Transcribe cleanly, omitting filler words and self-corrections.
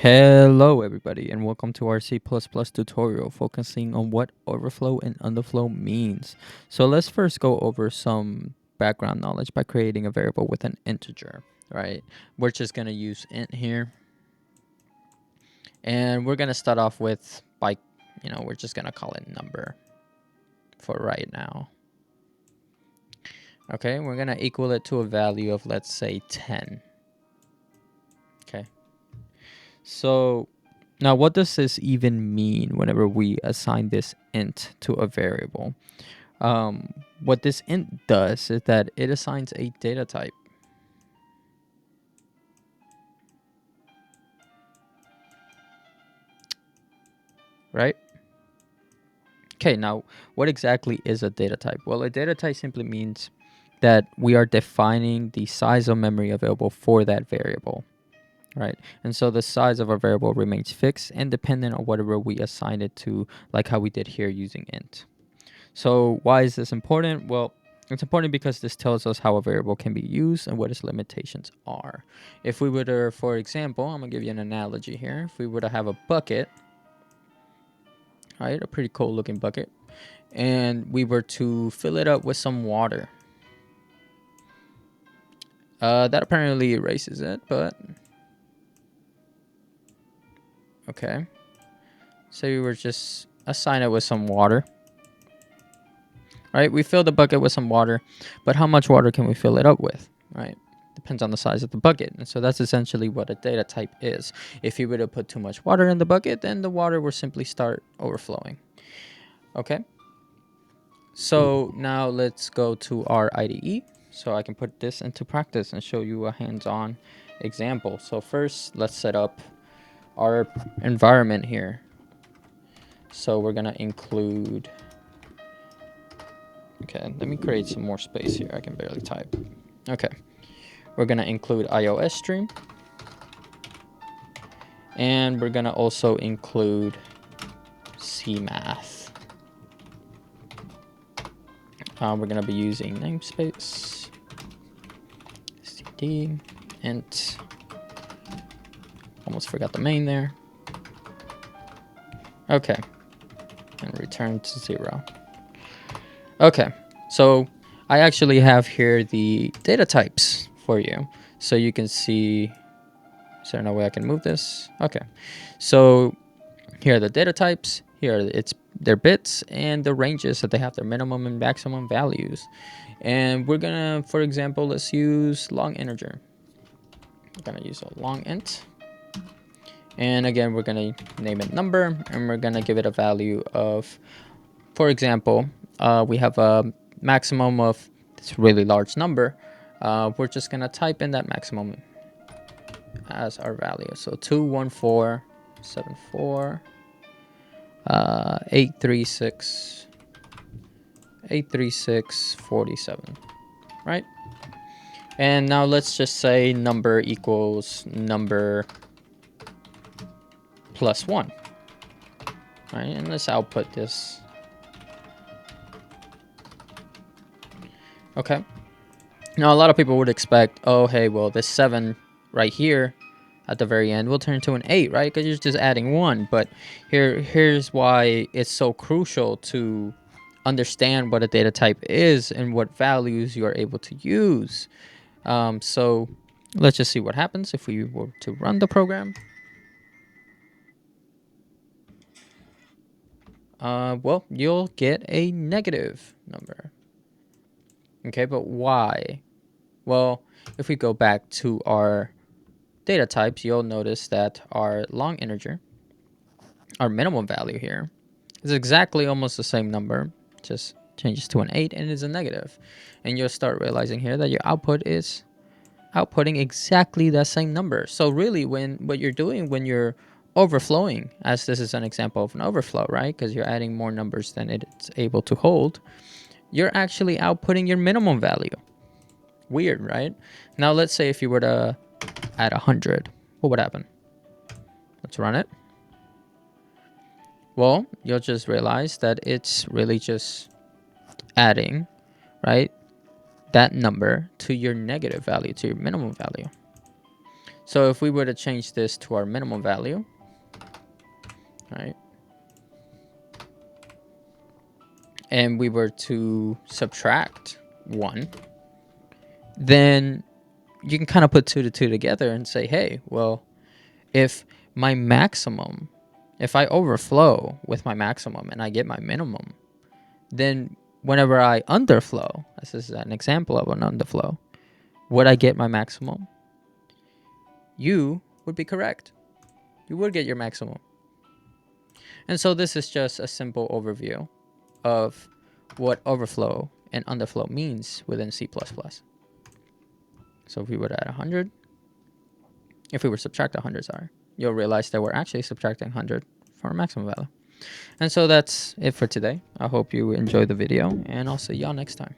Hello everybody and welcome to our C++ tutorial focusing on what overflow and underflow means. So let's first go over some background knowledge by creating a variable with an integer, right? We're just going to use int here. And we're going to start off with we're just going to call it number for right now. Okay, we're going to equal it to a value of, let's say, 10. Okay. So now what does this even mean whenever we assign this int to a variable? What this int does is that it assigns a data type. Right? Okay, now what exactly is a data type? Well, a data type simply means that we are defining the size of memory available for that variable. Right? And so the size of our variable remains fixed and dependent on whatever we assign it to, like how we did here using int. So why is this important? Well, it's important because this tells us how a variable can be used and what its limitations are. If we were to, for example, I'm going to give you an analogy here. If we were to have a bucket, right, a pretty cool looking bucket, and we were to fill it up with some water, that apparently erases it, but okay. So we were just assign it with some water. Right, we fill the bucket with some water, but how much water can we fill it up with? Right, depends on the size of the bucket. And so that's essentially what a data type is. If you were to put too much water in the bucket, then the water will simply start overflowing. Okay, so now let's go to our IDE so I can put this into practice and show you a hands-on example. So first, let's set up our environment here. So we're gonna include, okay, let me create some more space here. I can barely type. Okay, we're gonna include iOS stream, and we're gonna also include CMath. We're gonna be using namespace, std, int. Almost forgot the main there. Okay, and return to 0. Okay, so I actually have here the data types for you, so you can see. Is there no way I can move this? Okay, so here are the data types. Here it's their bits and the ranges that they have, their minimum and maximum values. And we're gonna, for example, let's use long integer. We're gonna use a long int. And again, we're gonna name it number, and we're gonna give it a value of, for example, we have a maximum of this really large number. We're just gonna type in that maximum as our value. So 21474 836 83647, right? And now let's just say number equals number plus 1, right? And let's output this. Okay, now a lot of people would expect, oh hey, well this 7 right here at the very end will turn into an 8, right? Because you're just adding 1. But here's why it's so crucial to understand what a data type is and what values you are able to use. So let's just see what happens if we were to run the program. Well, you'll get a negative number. Okay, but why? Well, if we go back to our data types, you'll notice that our long integer, our minimum value here, is exactly almost the same number, just changes to an 8 and is a negative. And you'll start realizing here that your output is outputting exactly that same number. So really, what you're doing when you're overflowing, as this is an example of an overflow, right? Because you're adding more numbers than it's able to hold, you're actually outputting your minimum value. Weird, right? Now let's say if you were to add 100, what would happen? Let's run it. Well, you'll just realize that it's really just adding, right, that number to your negative value, to your minimum value. So if we were to change this to our minimum value, right, and we were to subtract 1, then you can kind of put 2 to 2 together and say, hey, well, if my maximum, if I overflow with my maximum and I get my minimum, then whenever I underflow, this is an example of an underflow, would I get my maximum? You would be correct. You would get your maximum. And so this is just a simple overview of what overflow and underflow means within C++. So if we were to add 100, if we were to subtract 100, sorry, you'll realize that we're actually subtracting 100 from our maximum value. And so that's it for today. I hope you enjoyed the video, and I'll see y'all next time.